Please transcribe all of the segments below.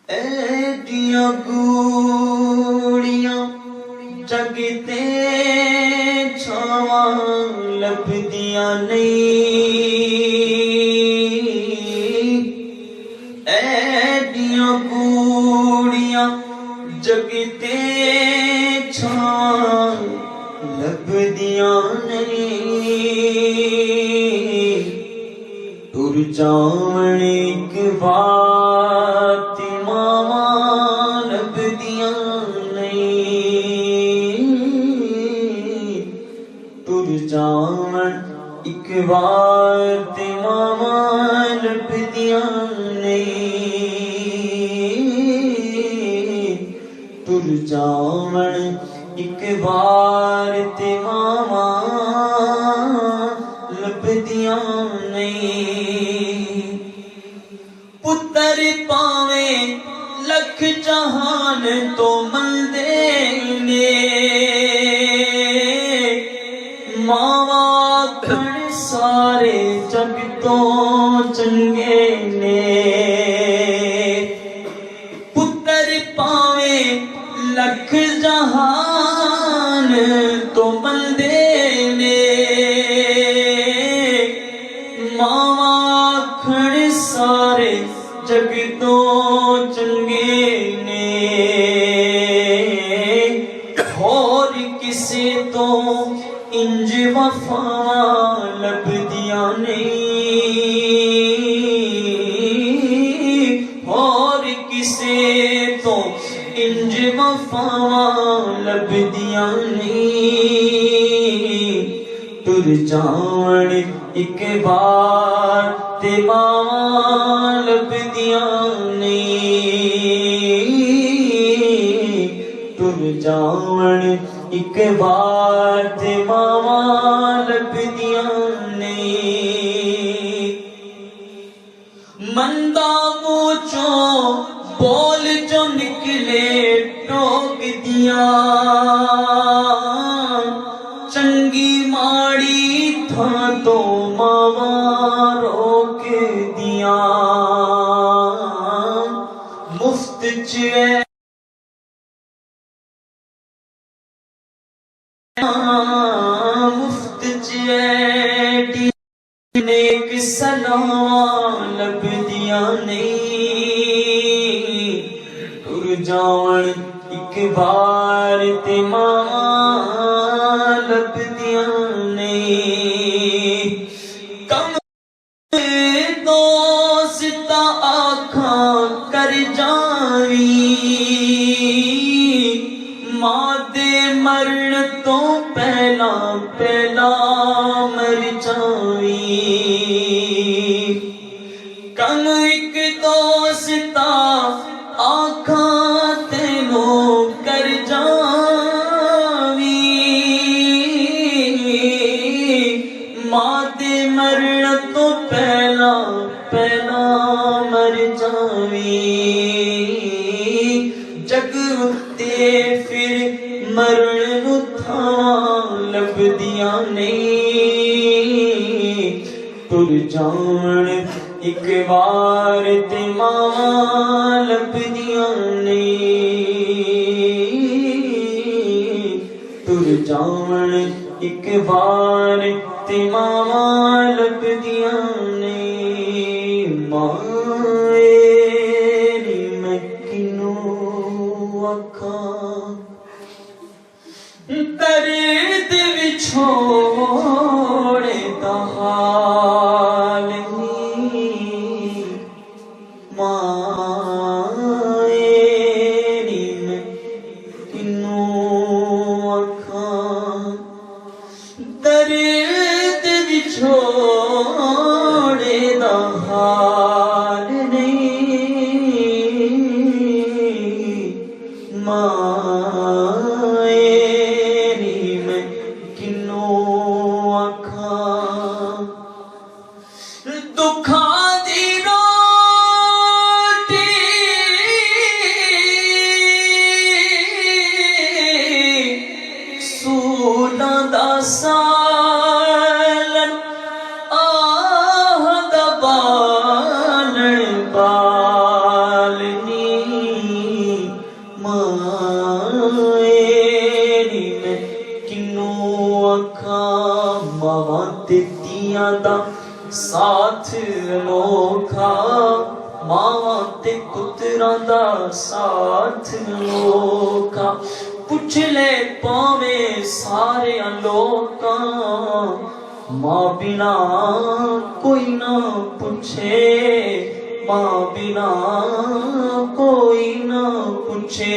एडियां गूड़ियां जगते छावां लभदियां नहीं। एडियां गूड़ियां जगते छावां लभदियां नहीं। टुर जावण एक बात मावा लभदियां नहीं। टुर जावण एक बात मावा लभदियां नहीं। टुर जावण एक बार ते मावा लभदियां नहीं। पुत्र पावे लख जहान तो मलदे ने। मावा खड़ सारे जग तो चंगे ने। पुत्र पावे लख जहान तो मलदे ने। मावा खड़ सारे जग तो चंगे ने। होर किसे तो इंज वफा लभदियां नहीं। होर किसे तो इंज वफा लभदियां नहीं। टुर जावण एक बार ते मावा लभदियां नहीं। टुर जावण एक बार ते मावा लभदियां नहीं। मंदा मुँह चों बोल जो निकले टोक दिया। चंगी माड़ी था तो मावा रोक दिया। मुफ्त च मुफ्त च नेक सलाम लभदियां नहीं। टुर जावण एक बार ते मावा लभदियां नहीं। कम दोस्ता आखां कर जावी। मां दे मरण तो पहला पहला मर जावी। कम एक दोस्ता आखां तेनो कर जावी। मां दे मरण तो पहला पहला मर जावी। जग उत्ते फिर मरण नूं थां लभदियां नहीं। टुर जावण एक बार ते मावा लभदियां नहीं। टुर जावण एक बार ते मावा लभदियां नहीं। माए नी मैं किनू आखां दर्द विछोड़े दा हाल नी। माए नी मैं किनू आखां दर्द विछोड़े दा हाल नहीं। माए दुखां दी रोटी सूलां दा सालन आह दा बालन बालनी। दा साथ अनोखा मावां ते पुत्रां दा साथ अनोखा पुछ ले पावे सारे लोकां मां बिना कोई ना पूछे मां बिना कोई ना पूछे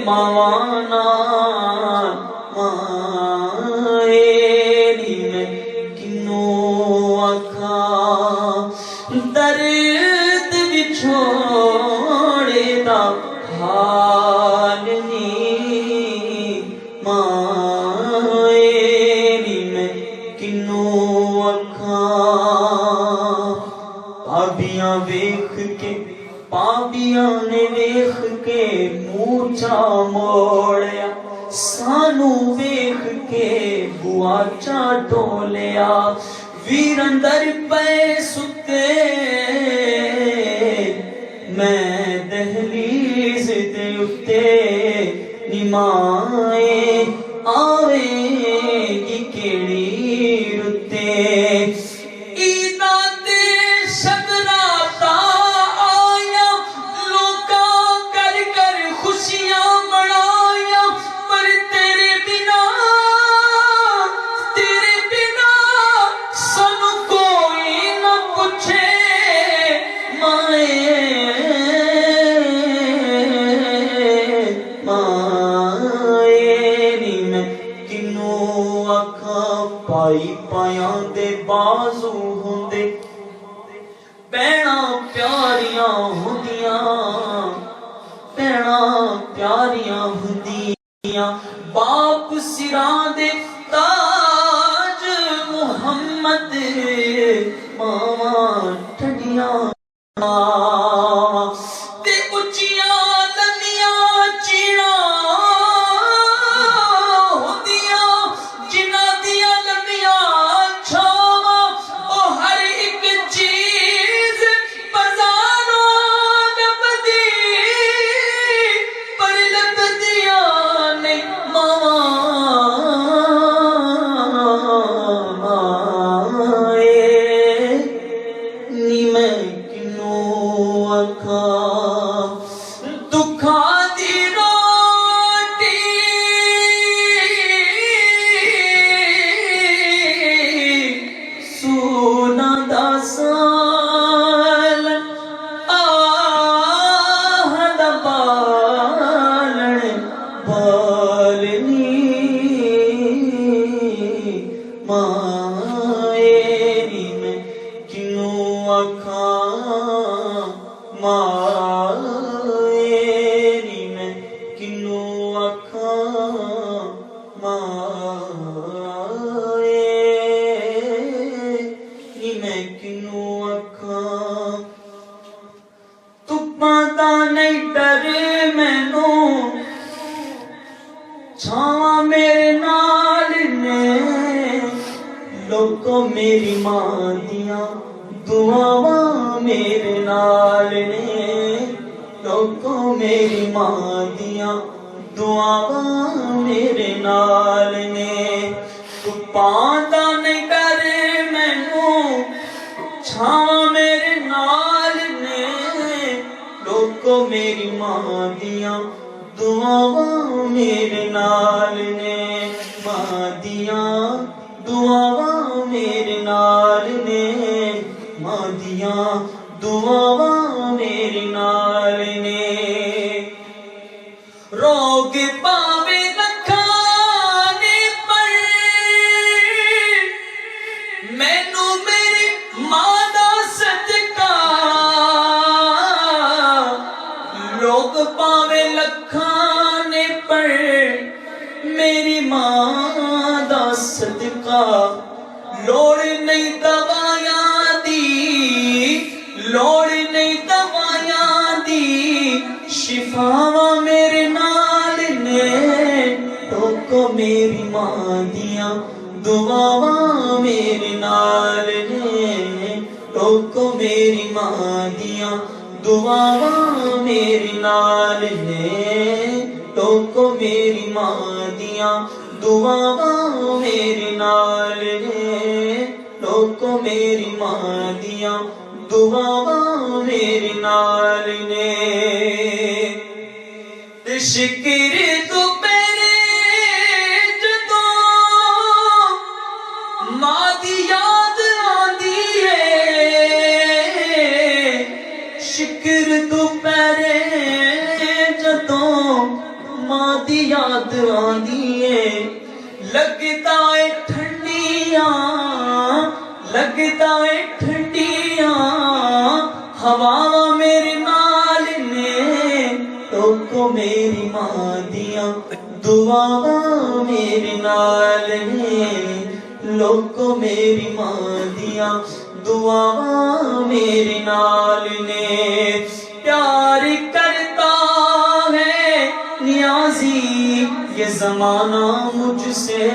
मावाना माएरी मैं किनो आखा दर्द विछोड़े दा हाल नी माएरी मैं किनो आखा भाबियां वेख के पाबियां ने वेख के मूचा मोड़िया सानू वेख के बुआचा टोलिया वीर अंदर पे सुते मैं दहलीज दे उत्ते निमाए आवेगी केड़ी रुते पाई पायां दे बाजू होंदे भैणा प्यारियां हुंदियां भैणा प्यारियां हुंदियां बाप सिरां दे ताज मुहम्मद मावां ठंडियां ते उच्चियां लंबियां चीड़ां माएरी मैं किनो आखा माएरी मैं किनो आखा माएरी मैं किनो आखा तुप्पां दा नहीं डर मैनू छावां मेरे नाल ने लोगों मेरी मां दियां दुआवां मेरे नाल ने लोगों मेरी मां दियां दुआवां मेरे नाल ने तुप्पां दा नहीं डर मैनू छावां मेरे नाल ने लोगों मेरी मां दियां दुआवां मेरे नाल ने मां दियां दुआवां मेरे नाल ने मां दियां दुआवां मेरे नाल ने रोग पावे लखाने पर मैनू मेरी मां दा सदका लोग पावे लखाने पर लोड़ नहीं दवायां दी, लोड़ नहीं दवायां दी, शिफावा मेरे नाल ने। टोको मेरी मां दियां दुआवां मेरे नाल ने, टोको मेरी मां दियां दुआवां मेरे नाल ने, टोको मेरी मां दियां दुआवां मेरे नाल ने, टोको मेरी मां दियां दुआवां मेरे नाल ने। ते शिक्र दुपहरे जदों मां दी याद आंदी है, शिक्र दुपहरे जदों मां दी याद आंदी है। लगदा है ठंडियां, लगदा है ठंडियां हवावां मेरे नाल ने। टोको मेरी मां दियां दुआवां मेरे नाल ने, लोको मेरी मां दियां दुआवां मेरे नाल ने। प्यार करता है नियाज़ी ये ज़माना मुझसे,